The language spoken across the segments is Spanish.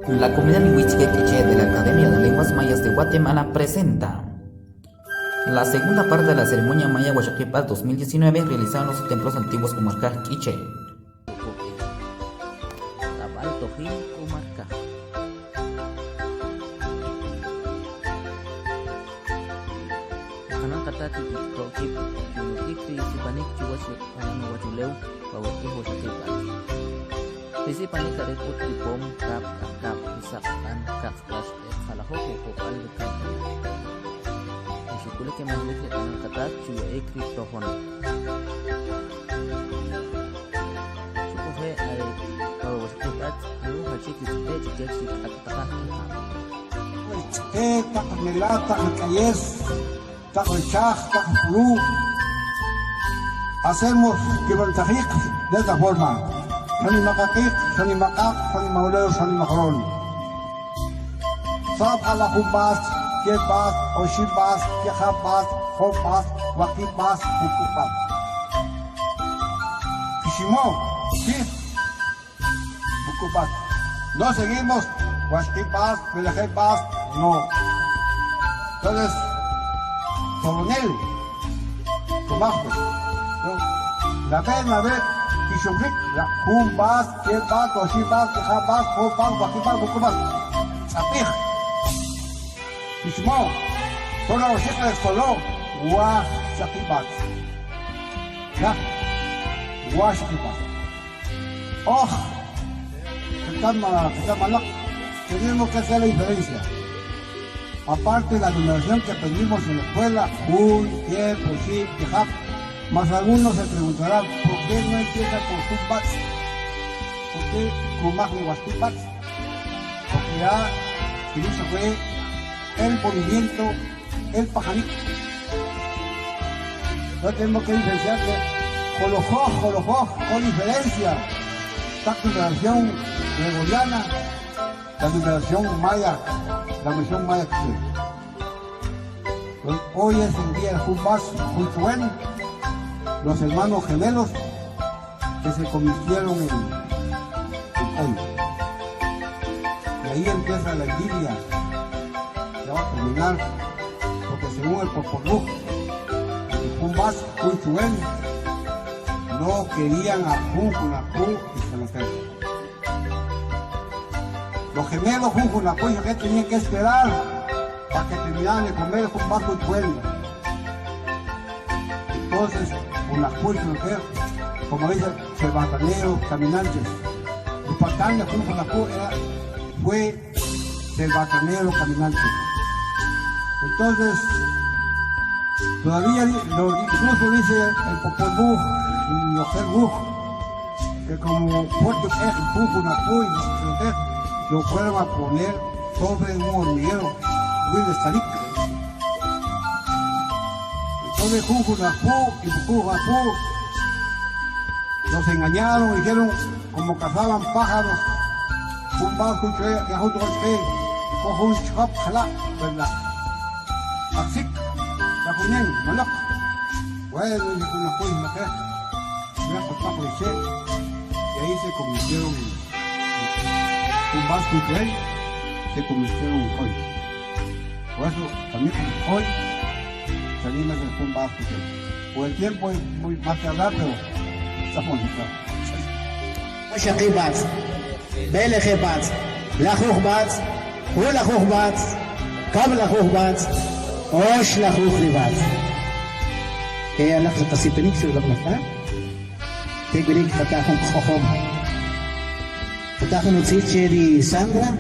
La Comunidad Lingüística Quiché de la Academia de Lenguas Mayas de Guatemala presenta la segunda parte de la ceremonia Maya Huachaquipas 2019 realizada en los templos antiguos comarcal Quiché. Sisi panik kare putri bom kap misakan kap kelas salah hoko kali dekat. Musikule ke manusia tangan kata cuy kriptohon. Cukup he ai kalau wasku kat lu haji kita cek kata-kata. Tak melat tak kayes tak chah tak flu. Hacemos que Bantajic de esta forma. Sani Makakik, Sani Makak, Sani Mauleo, Sani Makron. Sab ala Humbas, Kebas, Oshibas, Kehabas, Hobas, Wakibas, Hukupas. Kishimo, sí, Hukupas. No seguimos, Huashkibas, Velejebas, no. Entonces, coronel, Tomajo, la vez, Kishumrik, Humbas, Kebas, Oshibas, Kehabas, Hobas, Wakibas, Hukupas. Sapir. Kishmo, toda la chica de Solo, Huashkibas. ¿Ya? Huashkibas. Oh, que tan mala, tenemos que hacer la diferencia. Aparte de la numeración que aprendimos en la escuela, tiempo, sí, Kehab, más algunos se preguntarán, ¿por qué no empieza con Humbats? ¿Por qué Kumaj y Huashkibas? Porque ya se fue el movimiento, el pajarito. No tenemos que diferenciar que Jolojoj, con diferencia. Esta numeración gregoriana, la numeración maya, pues hoy es el día de Humbas, Huichuén, los hermanos gemelos que se convirtieron en hoy. Y ahí empieza la envidia. Ya va a terminar, porque según el Popolú, el Humbas, Huichuén, no querían a Junjunacu y Sanatel. Los gemelos Junjunacu y que tenían que esperar para que terminaran de comer el Humbas Huichuén. Entonces, Junacu y Sanatel, como dice Cervatanero, caminantes, el patán de Junjunacu fue Cervatanero, caminante. Entonces, todavía incluso dice el Popolú y los Herbuj, que como Puerto Junjunacu y Sanatel lo fueron a poner sobre un hormiguero muy de Stalik. Entonces Junjunacu y Pupujapu nos engañaron, dijeron como cazaban pájaros, Humbas, Huichué, Yahutuaché, Kohun Chop, Jala, ¿verdad? Axik, Yahunen, Malak, bueno, y Junjunacu y Maqué, ya por Paco de Che, y ahí se convirtieron en Humbas, Huichué, se convirtieron en hoy. Por eso también hoy salimos del Humbas, Huichué. Por el tiempo es muy más que hablar, pero está bonito. Huachaquipas, Velejebas, Lajugbas, Hulajugbas, Kablajugbas, Oshlajugbas. Que anak sa tasipinig sa ulap na ka? Tigwirig patakong kohom. Patakong utsiche di Sandra,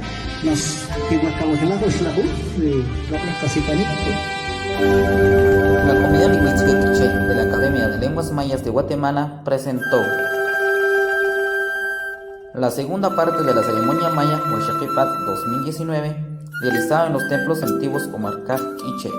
nos kibakawaglago slahu, di ulap na tasipinig. La Comunidad Lingüística Quiché de la Academia de Lenguas Mayas de Guatemala presentó la segunda parte de la ceremonia Maya Huachaquipas 2019 realizada en los templos antiguos comarcal Quiché.